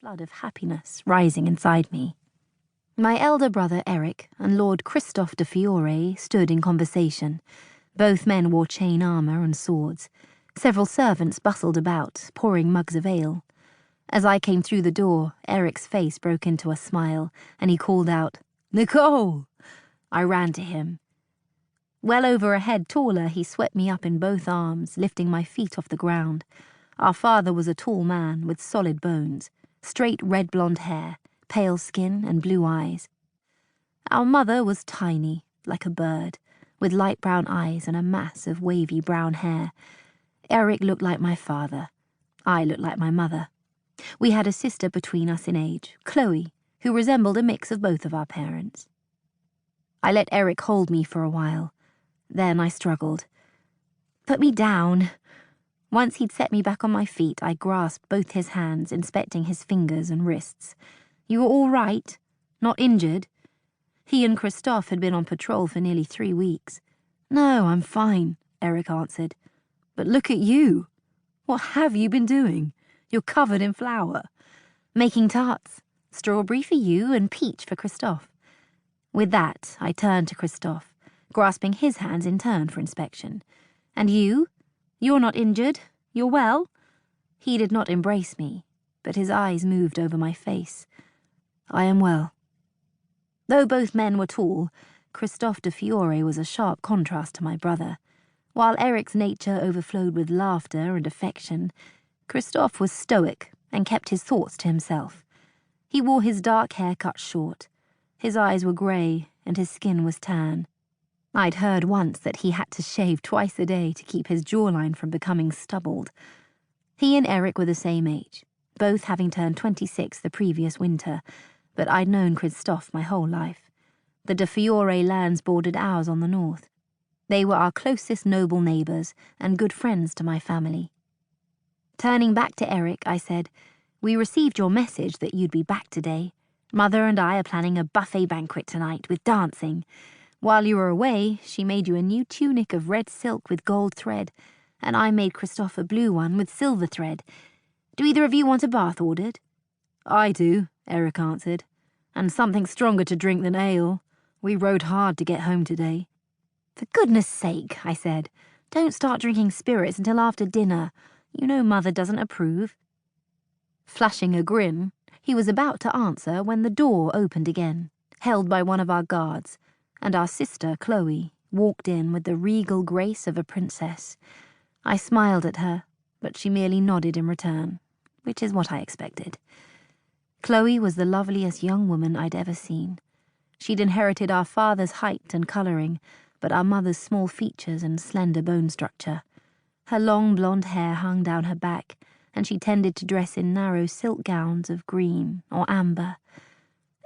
flood of happiness rising inside me. My elder brother Eric and Lord Christophe de Fiore stood in conversation. Both men wore chain armour and swords. Several servants bustled about, pouring mugs of ale. As I came through the door, Eric's face broke into a smile, and he called out, "Nicole!" I ran to him. Well over a head taller, he swept me up in both arms, lifting my feet off the ground. Our father was a tall man with solid bones, straight red blonde hair, pale skin and blue eyes. Our mother was tiny, like a bird, with light brown eyes and a mass of wavy brown hair. Eric looked like my father. I looked like my mother. We had a sister between us in age, Chloe, who resembled a mix of both of our parents. I let Eric hold me for a while. Then I struggled. "Put me down." Once he'd set me back on my feet, I grasped both his hands, inspecting his fingers and wrists. "You are all right? Not injured?" He and Christophe had been on patrol for nearly 3 weeks. "No, I'm fine," Eric answered. "But look at you. What have you been doing? You're covered in flour." "Making tarts. Strawberry for you and peach for Christophe." With that, I turned to Christophe, grasping his hands in turn for inspection. "And you? You're not injured? You're well?" He did not embrace me, but his eyes moved over my face. "I am well." Though both men were tall, Christophe de Fiore was a sharp contrast to my brother. While Eric's nature overflowed with laughter and affection, Christophe was stoic and kept his thoughts to himself. He wore his dark hair cut short. His eyes were grey and his skin was tan. I'd heard once that he had to shave twice a day to keep his jawline from becoming stubbled. He and Eric were the same age, both having turned 26 the previous winter, but I'd known Christophe my whole life. The de Fiore lands bordered ours on the north. They were our closest noble neighbours and good friends to my family. Turning back to Eric, I said, "We received your message that you'd be back today. Mother and I are planning a buffet banquet tonight with dancing. While you were away, she made you a new tunic of red silk with gold thread, and I made Christophe a blue one with silver thread. Do either of you want a bath ordered?" "I do," Eric answered, "and something stronger to drink than ale. We rode hard to get home today." "For goodness sake," I said, "don't start drinking spirits until after dinner. You know Mother doesn't approve." Flashing a grin, he was about to answer when the door opened again, held by one of our guards, and our sister, Chloe, walked in with the regal grace of a princess. I smiled at her, but she merely nodded in return, which is what I expected. Chloe was the loveliest young woman I'd ever seen. She'd inherited our father's height and colouring, but our mother's small features and slender bone structure. Her long blonde hair hung down her back, and she tended to dress in narrow silk gowns of green or amber.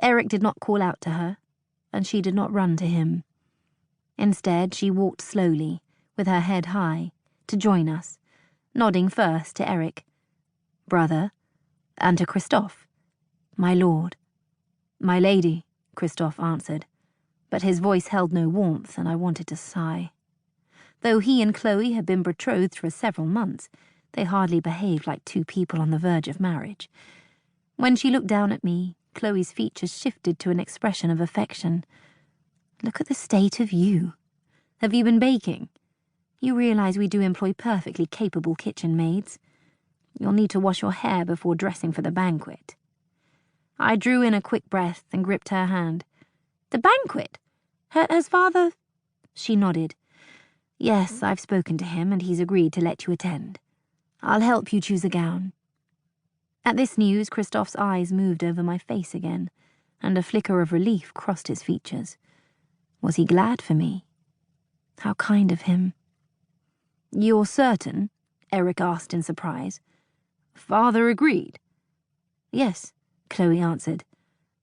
Eric did not call out to her, and she did not run to him. Instead, she walked slowly, with her head high, to join us, nodding first to Eric, "Brother," and to Christophe, "My lord." "My lady," Christophe answered, but his voice held no warmth, and I wanted to sigh. Though he and Chloe had been betrothed for several months, they hardly behaved like two people on the verge of marriage. When she looked down at me, Chloe's features shifted to an expression of affection. "Look at the state of you. Have you been baking? You realize we do employ perfectly capable kitchen maids. You'll need to wash your hair before dressing for the banquet." I drew in a quick breath and gripped her hand. "The banquet? Has father—" She nodded. "Yes, I've spoken to him and he's agreed to let you attend. I'll help you choose a gown." At this news, Christophe's eyes moved over my face again, and a flicker of relief crossed his features. Was he glad for me? How kind of him. "You're certain?" Eric asked in surprise. "Father agreed?" "Yes," Chloe answered,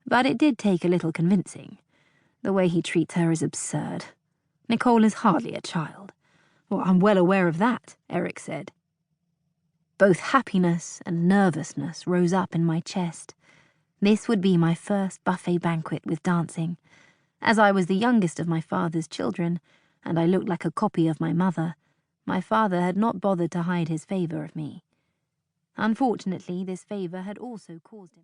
"but it did take a little convincing. The way he treats her is absurd. Nicole is hardly a child." "Well, I'm well aware of that," Eric said. Both happiness and nervousness rose up in my chest. This would be my first buffet banquet with dancing. As I was the youngest of my father's children, and I looked like a copy of my mother, my father had not bothered to hide his favour of me. Unfortunately, this favour had also caused him